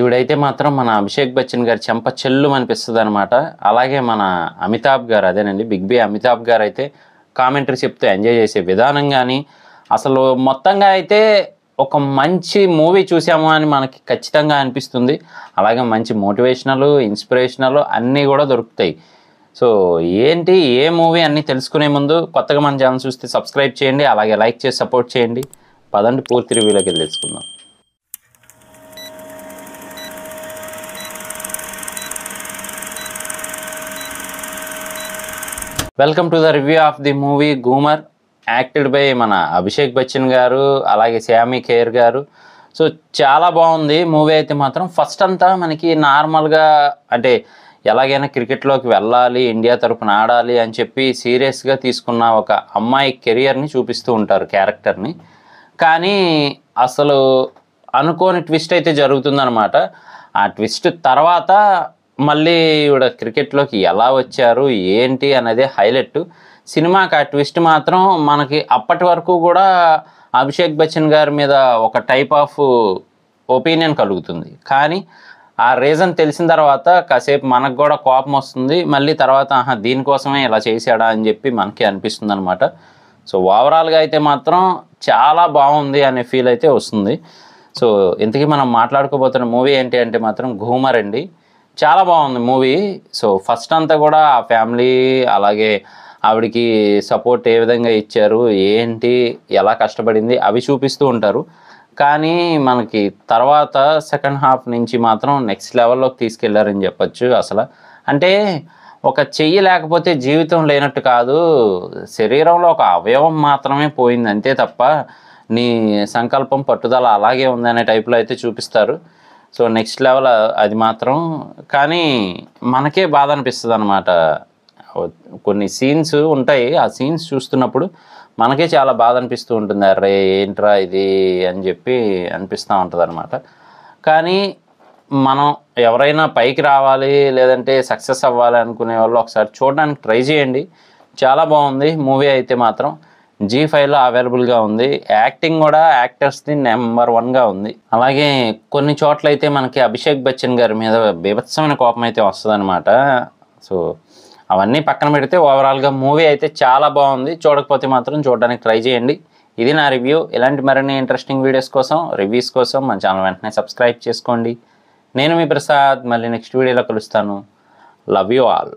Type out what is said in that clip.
ఈవిడైతే మాత్రం మన అభిషేక్ బచ్చన్ గారి చెంప చెల్లు అనిపిస్తుందన్నమాట. అలాగే మన అమితాబ్ గారు, అదేనండి బిగ్ బి అమితాబ్ గారు అయితే కామెంటరీ చెప్తూ ఎంజాయ్ చేసే విధానం కానీ అసలు మొత్తంగా అయితే ఒక మంచి మూవీ చూసాము అని మనకి ఖచ్చితంగా అనిపిస్తుంది. అలాగే మంచి మోటివేషనల్, ఇన్స్పిరేషనల్ అన్నీ కూడా దొరుకుతాయి. సో ఏంటి ఏ మూవీ అన్నీ తెలుసుకునే ముందు కొత్తగా మన ఛానల్ చూస్తే సబ్స్క్రైబ్ చేయండి, అలాగే లైక్ చేసి సపోర్ట్ చేయండి. పదండి పూర్తి రివ్యూలోకి వెళ్ళి తెలుసుకుందాం. Welcome to the review of the movie Ghoomar, acted by మన అభిషేక్ బచ్చన్ గారు, అలాగే శామీ ఖేర్ గారు. సో చాలా బాగుంది మూవీ అయితే మాత్రం. ఫస్ట్ అంతా మనకి నార్మల్గా అంటే ఎలాగైనా క్రికెట్లోకి వెళ్ళాలి, ఇండియా తరపున ఆడాలి అని చెప్పి సీరియస్గా తీసుకున్న ఒక అమ్మాయి కెరియర్ని చూపిస్తూ ఉంటారు, క్యారెక్టర్ని. కానీ అసలు అనుకోని ట్విస్ట్ అయితే జరుగుతుందన్నమాట. ఆ ట్విస్ట్ తర్వాత మళ్ళీ ఈవిడ క్రికెట్లోకి ఎలా వచ్చారు ఏంటి అనేది హైలైట్. సినిమాకి ఆ ట్విస్ట్ మాత్రం మనకి అప్పటి వరకు కూడా అభిషేక్ బచ్చన్ గారి మీద ఒక టైప్ ఆఫ్ ఒపీనియన్ కలుగుతుంది. కానీ ఆ రీజన్ తెలిసిన తర్వాత కాసేపు మనకు కూడా కోపం వస్తుంది. మళ్ళీ తర్వాత దీనికోసమే ఇలా చేశాడా అని చెప్పి మనకి అనిపిస్తుంది అనమాట. సో ఓవరాల్గా అయితే మాత్రం చాలా బాగుంది అనే ఫీల్ అయితే వస్తుంది. సో ఇంతకీ మనం మాట్లాడుకోబోతున్న మూవీ ఏంటి అంటే మాత్రం గూమర్ అండి. చాలా బాగుంది మూవీ. సో ఫస్ట్ అంతా కూడా ఆ ఫ్యామిలీ, అలాగే ఆవిడికి సపోర్ట్ ఏ విధంగా ఇచ్చారు, ఏంటి, ఎలా కష్టపడింది అవి చూపిస్తూ ఉంటారు. కానీ మనకి తర్వాత సెకండ్ హాఫ్ నుంచి మాత్రం నెక్స్ట్ లెవెల్లోకి తీసుకెళ్లారని చెప్పచ్చు. అసలు అంటే ఒక చెయ్యి లేకపోతే జీవితం లేనట్టు కాదు, శరీరంలో ఒక అవయవం మాత్రమే పోయింది అంతే తప్ప నీ సంకల్పం, పట్టుదల అలాగే ఉందనే టైప్లో అయితే చూపిస్తారు. సో నెక్స్ట్ లెవెల్ అది మాత్రం. కానీ మనకే బాధ అనిపిస్తుంది అనమాట. కొన్ని సీన్స్ ఉంటాయి, ఆ సీన్స్ చూస్తున్నప్పుడు మనకే చాలా బాధ అనిపిస్తూ ఉంటుంది. అరే ఏంట్రా ఇది అని చెప్పి అనిపిస్తూ ఉంటుంది అనమాట. కానీ మనం ఎవరైనా పైకి రావాలి, లేదంటే సక్సెస్ అవ్వాలి అనుకునే వాళ్ళు ఒకసారి చూడడానికి ట్రై చేయండి. చాలా బాగుంది మూవీ అయితే మాత్రం. G5లో అవైలబుల్గా ఉంది. యాక్టింగ్ కూడా యాక్టర్స్ది నెంబర్ 1గా ఉంది. అలాగే కొన్ని చోట్ల అయితే మనకి అభిషేక్ బచ్చన్ గారి మీద బీభత్సమైన కోపం అయితే వస్తుందన్నమాట. సో అవన్నీ పక్కన పెడితే ఓవరాల్గా మూవీ అయితే చాలా బాగుంది. చూడకపోతే మాత్రం చూడడానికి ట్రై చేయండి. ఇది నా రివ్యూ. ఇలాంటి మరిన్ని ఇంట్రెస్టింగ్ వీడియోస్ కోసం, రివ్యూస్ కోసం మన ఛానల్ వెంటనే సబ్స్క్రైబ్ చేసుకోండి. నేను మీ ప్రసాద్. మళ్ళీ నెక్స్ట్ వీడియోలో కలుస్తాను. Love you all.